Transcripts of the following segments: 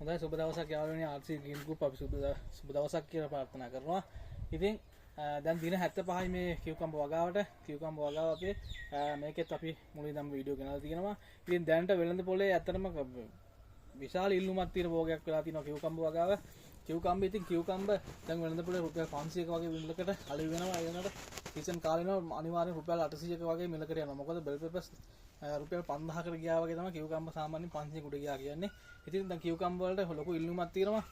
හොඳයි සුබ දවසක් යාළුවනේ RC Green Group අපි සුබ දවසක් කියලා ප්‍රාර්ථනා කරනවා. ඉතින් දැන් දින 75යි මේ කියුකම්බ වගාවට අපේ මේකෙත් අපි මුලින් ඉඳන් වීඩියෝ ගෙනල්ලා තියෙනවා. ඉතින් දැනට වෙළඳ පොලේ ඇත්තටම විශාල ඉල්ලුමක් තියෙන භෝගයක් වෙලා තියෙනවා කියුකම්බ වගාව. කියුකම්බ දැන් වෙළඳ පොලේ රුපියල් 500ක වගේ මිලකට අලෙවි වෙනවා. ඒ වෙනකොට සීසන් කාලේ වෙනවා අනිවාර්යෙන් රුපියල් 800ක වගේ මිලකට යනවා. මොකද බෙල් පෙපර්ස් රුපියල් 5000කට ගියා වගේ තමයි කියුකම්බ සාමාන්‍යයෙන් 500 කුඩ ගියා කියන්නේ. ඉතින් දැන් කියුකම්බ වලට ලොකු ඉල්ලුමක් තියෙනවා.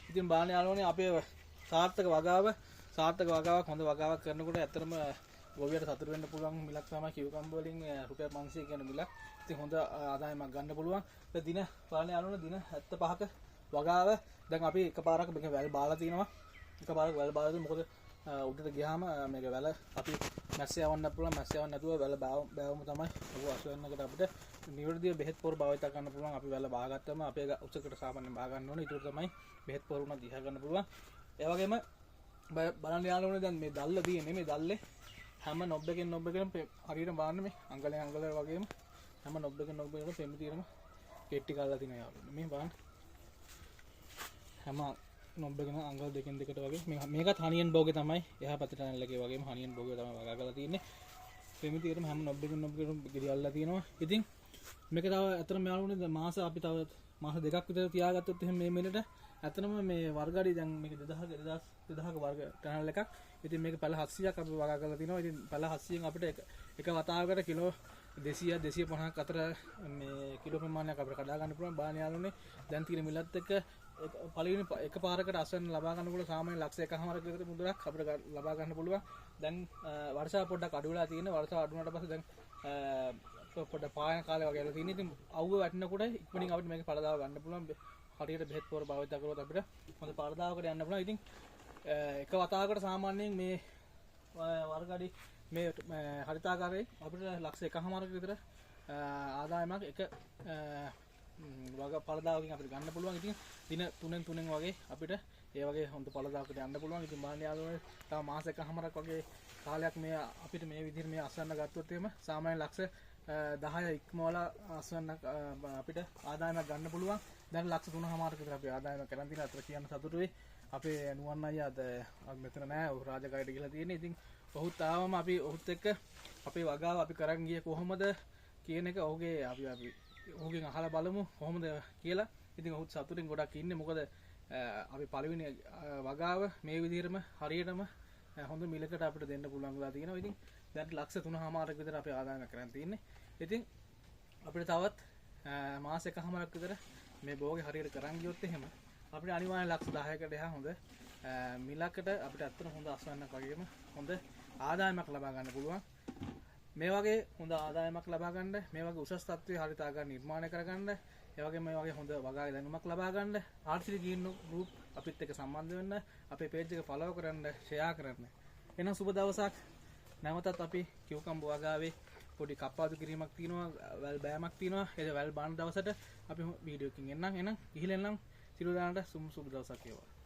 ඉතින් බාන යාළුවනේ අපේ සාර්ථක වගාවක් හොඳ වගාවක් කරනකොට ඇත්තටම ගොවියට සතුට වෙන්න පුළුවන් මිලක් තමයි කියුකම්බ වලින් රුපියල් 500 කියන මිලක්. ඉතින් හොඳ ආදායමක් ගන්න පුළුවන්. ඒ දින බාන යාළුවනේ දින 75ක වගාව දැන් අපි එකපාරක් මේක වැල් බාලා තිනවා. මොකද උඩට ගියාම මේක වැල අපි මැස්ස යවන්න පුළුවන්. මැස්ස යවන්න නැතුව වැල බෑවම තමයි ලොකු අසුවෙන්නකට අපිට නිවැරදිව බෙහෙත් පොර භාවිත කරන්න පුළුවන්. අපි වැල බාගත්තම අපේ උසකට සාමාන්‍යයෙන් බා ගන්න ඕනේ. ඒක තමයි බෙහෙත් පොර උන දිහා ගන්න පුළුවන්. ඒ වගේම බලන්න යාළුවනේ දැන් මේ දැල්ල තියෙන්නේ මේ දැල්ලේ හැම නොබ් එකෙන් හරියට බලන්න මේ අඟල වගේම හැම නොබ් එකෙන් පෙම් తీරම කෙට්ටි කරලා තිනවා යාළුවනේ. මේ බලන්න හැම නොබ් එකෙන් අඟල් දෙකෙන් දෙකට වගේ මේකත් හනියන් භෝගේ තමයි එහා පැත්තට ඇනලගේ වගේම හනියන් භෝගේ තමයි වගා කරලා තියෙන්නේ. පෙම් తీරම හැම නොබ් එකෙන් ගෙඩියල්ලා තියෙනවා. ඉතින් මේක තව අතන යාළුවනේ මාස අපි තව මාස දෙකක් විතර තියාගත්තොත් එහෙනම් මේ මිලට ඇත්තනම මේ වර්ගඩි දැන් මේක 2000ක වර්ග ටනල් එකක්. ඉතින් මේක පැල 700ක් අපි වගා කරලා තිනවා. ඉතින් පැල 700න් අපිට එක වතාවකට කිලෝ 200 250ක් අතර මේ කිලෝ ප්‍රමාණයක් අපිට කඩා ගන්න පුළුවන්. බාන යාළුවනේ දැන් තියෙන මිලත් එක්ක පළවෙනි එක පාරකට අස්වැන්න ලබා ගන්නකොට සාමාන්‍ය ලක්ෂ 1කමාරක විතර මුදලක් අපිට ලබා ගන්න පුළුවන්. දැන් වර්ෂාව පොඩ්ඩක් අඩු වෙලා තියෙනවා. වර්ෂාව අඩු වුණාට පස්සේ දැන් පොඩ්ඩක් පායන කාලේ වගේ තියෙන. ඉතින් අවුව වැටෙනකොට ඉක්මනින් අපිට මේක පළදාව ගන්න පුළුවන්. හරියට බෙහෙත් පොර භාවිත කරලා අපිට හොඳ පළදාවකට යන්න පුළුවන්. ඉතින් එක වතාවකට සාමාන්‍යයෙන් මේ වර්ගඩි මේ හරිතාකාරයේ අපිට ලක්ෂ 1කමාරක විතර ආදායමක් එක වග පළදාවකින් අපිට ගන්න පුළුවන්. ඉතින් දින 3න් වගේ අපිට ඒ වගේ හොඳ පළදාවකට යන්න පුළුවන්. ඉතින් බලන්න යාළුවනේ තව මාස 1කමාරක් වගේ කාලයක් මේ අපිට මේ විදිහට මේ අස්වැන්න ගත්තොත් එහෙම සාමාන්‍ය ලක්ෂ 10 ඉක්මවලා අස්වැන්න අපිට ආදායමක් ගන්න පුළුවන්. දැන් ලක්ෂ 3කමාරක විතර අපි ආදායමක් කරන් තියෙන අතර කියන්න සතුටුයි. අපේ නුවන් අයියා අද මෙතන නැහැ. ඔහු රාජකාරියට ගිහලා තියෙන්නේ. ඉතින් ඔහුත් ආවම අපි ඔහුත් එක්ක අපේ වගාව අපි කරන් ගියේ කොහොමද කියන එක ඔහුගෙන් අහලා බලමු කොහොමද කියලා. ඉතින් ඔහුත් සතුටින් ගොඩක් ඉන්නේ. මොකද අපි පළවෙනි වගාව මේ විදිහටම හරියටම හොඳ මිලකට අපිට දෙන්න පුළුවන් වෙලා තියෙනවා. ඉතින් දැන් ලක්ෂ 3කමාරක විතර අපි ආදායමක් කරන් තියෙන්නේ. ඉතින් අපිට තවත් මාස 1කමාරක් විතර මේ භෝගේ හරියට කරන් ගියොත් එහෙම අපිට අනිවාර්යෙන් ලක්ෂ 10කට එහා හොඳ මිලකට අපිට අත්තර හොඳ අස්වැන්නක් වගේම හොඳ ආදායමක් ලබා ගන්න පුළුවන්. මේ වගේ හොඳ ආදායමක් ලබා ගන්න, මේ වගේ උසස් තත්ත්වයේ හරිතාගාර නිර්මාණය කරගන්න, ඒ වගේම මේ වගේ හොඳ වගාවේ දැනුමක් ලබා ගන්න RC Green Group අපිත් එක්ක සම්බන්ධ වෙන්න, අපේ page එක follow කරන්න, share කරන්න. එහෙනම් සුබ දවසක්. නැවතත් අපි කියුකම්බ වගාවේ පොඩි කප්පාදු කිරීමක් තියෙනවා, වැල් බෑමක් තියෙනවා. ඒ වැල් බාන දවසට අපි වීඩියෝ එකකින් එන්නම්. එහෙනම් ගිහින් එන්නම්. සිරුදානට සුබ දවසක් වේවා.